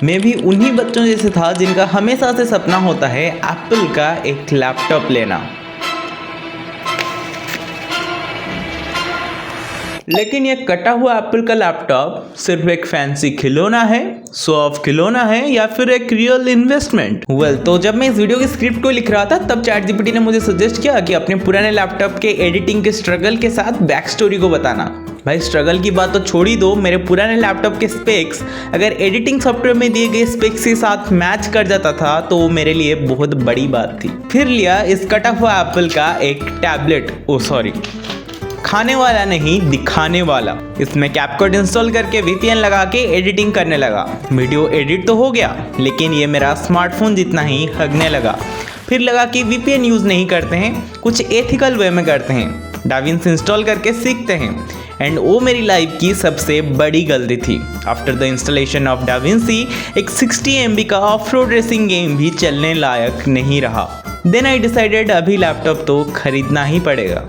मैं भी उन्हीं बच्चों जैसे था जिनका हमेशा से सपना होता है एप्पल का एक लैपटॉप लेना। लेकिन ये कटा हुआ एप्पल का लैपटॉप सिर्फ एक फैंसी खिलौना है, शो ऑफ खिलौना है, या फिर एक रियल इन्वेस्टमेंट? तो जब मैं इस वीडियो की स्क्रिप्ट को लिख रहा था तब चैटजीपीटी ने मुझे सजेस्ट किया कि अपने पुराने लैपटॉप के एडिटिंग के स्ट्रगल के साथ बैक स्टोरी को बताना। भाई स्ट्रगल की बात तो छोड़ ही दो, मेरे पुराने लैपटॉप के स्पेक्स अगर एडिटिंग सॉफ्टवेयर में दिए गए स्पेक्स के साथ मैच कर जाता था तो वो मेरे लिए बहुत बड़ी बात थी। फिर लिया इस कटा हुआ एप्पल का एक टैबलेट, खाने वाला नहीं दिखाने वाला। इसमें कैपकट इंस्टॉल करके VPN लगा के एडिटिंग करने लगा। वीडियो एडिट तो हो गया लेकिन ये मेरा स्मार्टफोन जितना ही हगने लगा। फिर लगा कि VPN यूज़ नहीं करते हैं, कुछ एथिकल वे में करते हैं, डाविंसी इंस्टॉल करके सीखते हैं। एंड वो मेरी लाइफ की सबसे बड़ी गलती थी। After the installation of DaVinci एक 60 MB का ऑफ रोड रेसिंग गेम भी चलने लायक नहीं रहा। देन आई डिसाइडेड अभी लैपटॉप तो खरीदना ही पड़ेगा।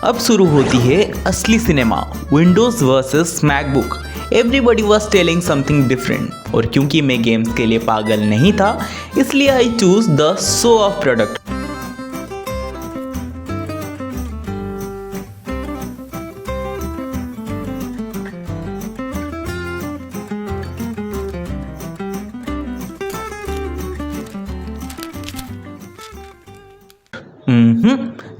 अब शुरू होती है असली cinema, Windows versus MacBook. Everybody was telling something different और क्योंकि मैं गेम्स के लिए पागल नहीं था इसलिए I choose the show off product.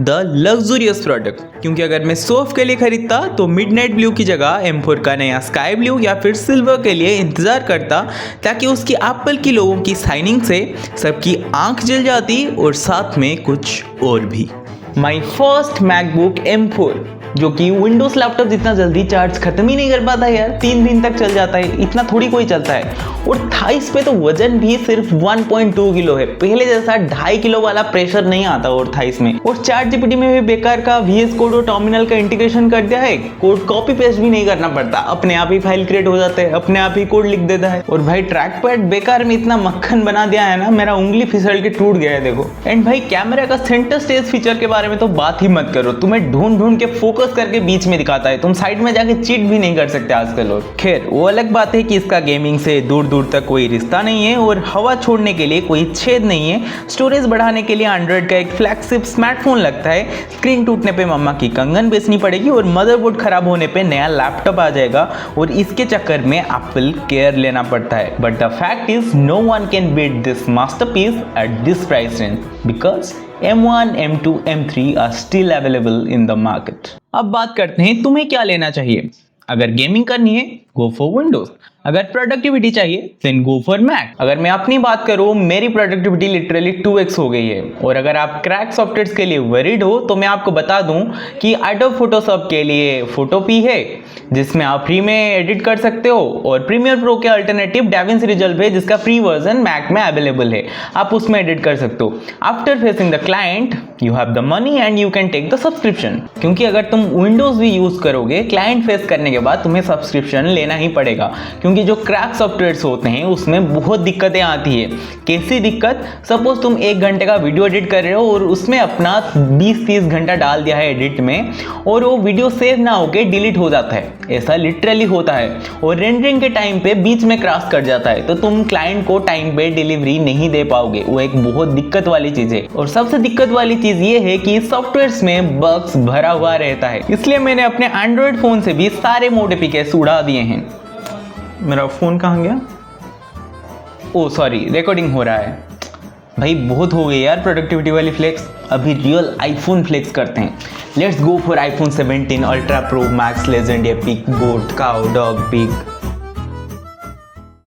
The luxurious product, क्योंकि अगर मैं सोफ के लिए खरीदता तो मिडनाइट ब्लू की जगह M4 का नया स्काई ब्लू या फिर सिल्वर के लिए इंतज़ार करता ताकि उसकी एप्पल की लोगों की साइनिंग से सबकी आंख जल जाती और साथ में कुछ और भी। माई फर्स्ट मैकबुक M4 जो कि विंडोज लैपटॉप जितना जल्दी चार्ज खत्म ही नहीं कर पाता यार, 3 दिन तक चल जाता है, इतना थोड़ी कोई चलता है। और थाइस पे तो वजन भी सिर्फ 1.2 किलो है, पहले जैसा 2.5 किलो वाला प्रेशर नहीं आता और थाइस में। और चैटजीपीटी में भी बेकार का VS कोड और टर्मिनल का इंटीग्रेशन कर दिया है, कोड कॉपी पेस्ट भी नहीं करना पड़ता, अपने आप ही फाइल क्रिएट हो जाते हैं, अपने आप ही कोड लिख देता है। और भाई ट्रैक पैड बेकार में इतना मक्खन बना दिया है ना, मेरा उंगली फिसल के टूट गया है देखो। एंड भाई कैमरा का सेंटर स्टेज फीचर के बारे में तो बात ही मत करो, तुम्हें ढूंढ ढूंढ के फोकस करके बीच में दिखाता है, तुम साइड में जाके चीट भी नहीं कर सकते आजकल। और खैर वो अलग बात है कि इसका गेमिंग से दूर दूर तक कोई रिश्ता नहीं है और हवा छोड़ने के लिए कोई छेद नहीं है। स्टोरेज बढ़ाने के लिए एंड्रॉइड का एक फ्लैगशिप स्मार्टफोन लगता है। स्क्रीन टूटने पे मम्मा की कंगन बेचनी पड़ेगी और मदरबोर्ड खराब होने पे नया लैपटॉप आ जाएगा और इसके चक्कर में एप्पल केयर लेना पड़ता है। But the fact is no one can beat this masterpiece at this price range because M1, M2, M3 are still available in the market. अब बात करते हैं तुम्हें क्या लेना चाहिए। अगर गेमिंग करनी है गो फॉर विंडोज, अगर प्रोडक्टिविटी चाहिए देन गो फॉर मैक। अगर मैं अपनी बात करूं मेरी प्रोडक्टिविटी लिटरली 2x हो गई है। और अगर आप क्रैक सॉफ्टवेयर्स के लिए वरीड हो तो मैं आपको बता दूं कि एडोब फोटोशॉप के लिए फोटोपी है जिसमें आप फ्री में एडिट कर सकते हो, और प्रीमियर प्रो के अल्टरनेटिव डाविंसी रिजॉल्व है जिसका फ्री वर्जन मैक में अवेलेबल है, आप उसमें एडिट कर सकते हो। After facing the client you have the money and you can take the subscription, क्योंकि अगर तुम विंडोज भी यूज करोगे क्लाइंट फेस करने के बाद तुम्हें सब्सक्रिप्शन लेना ही पड़ेगा, क्योंकि जो क्रैक सॉफ्टवेयर्स होते हैं उसमें बहुत दिक्कतें आती है। कैसी दिक्कत? सपोज तुम 1 घंटे का वीडियो एडिट कर रहे हो और उसमें अपना 20-30 घंटा डाल दिया है एडिट में और वो वीडियो सेव ना होके डिलीट हो जाता है, ऐसा लिटरली होता है। और रेंडरिंग के टाइम पे बीच में क्रॉस कर जाता है तो तुम क्लाइंट को टाइम पे डिलीवरी नहीं दे पाओगे, वो एक बहुत दिक्कत वाली चीज है। और सबसे दिक्कत वाली चीज ये है कि सॉफ्टवेयर्स में बग्स भरा हुआ रहता है, इसलिए मैंने अपने एंड्रॉइड फोन से भी सारे नोटिफिकेशन उड़ा दिए हैं। मेरा फोन कहाँ गया? ओ सॉरी, रिकॉर्डिंग हो रहा है। भाई बहुत हो गई यार प्रोडक्टिविटी वाली फ्लेक्स, अभी रियल आईफोन फ्लेक्स करते हैं। Let's go for iPhone 17 ultra pro max legend epic goat cow dog pig.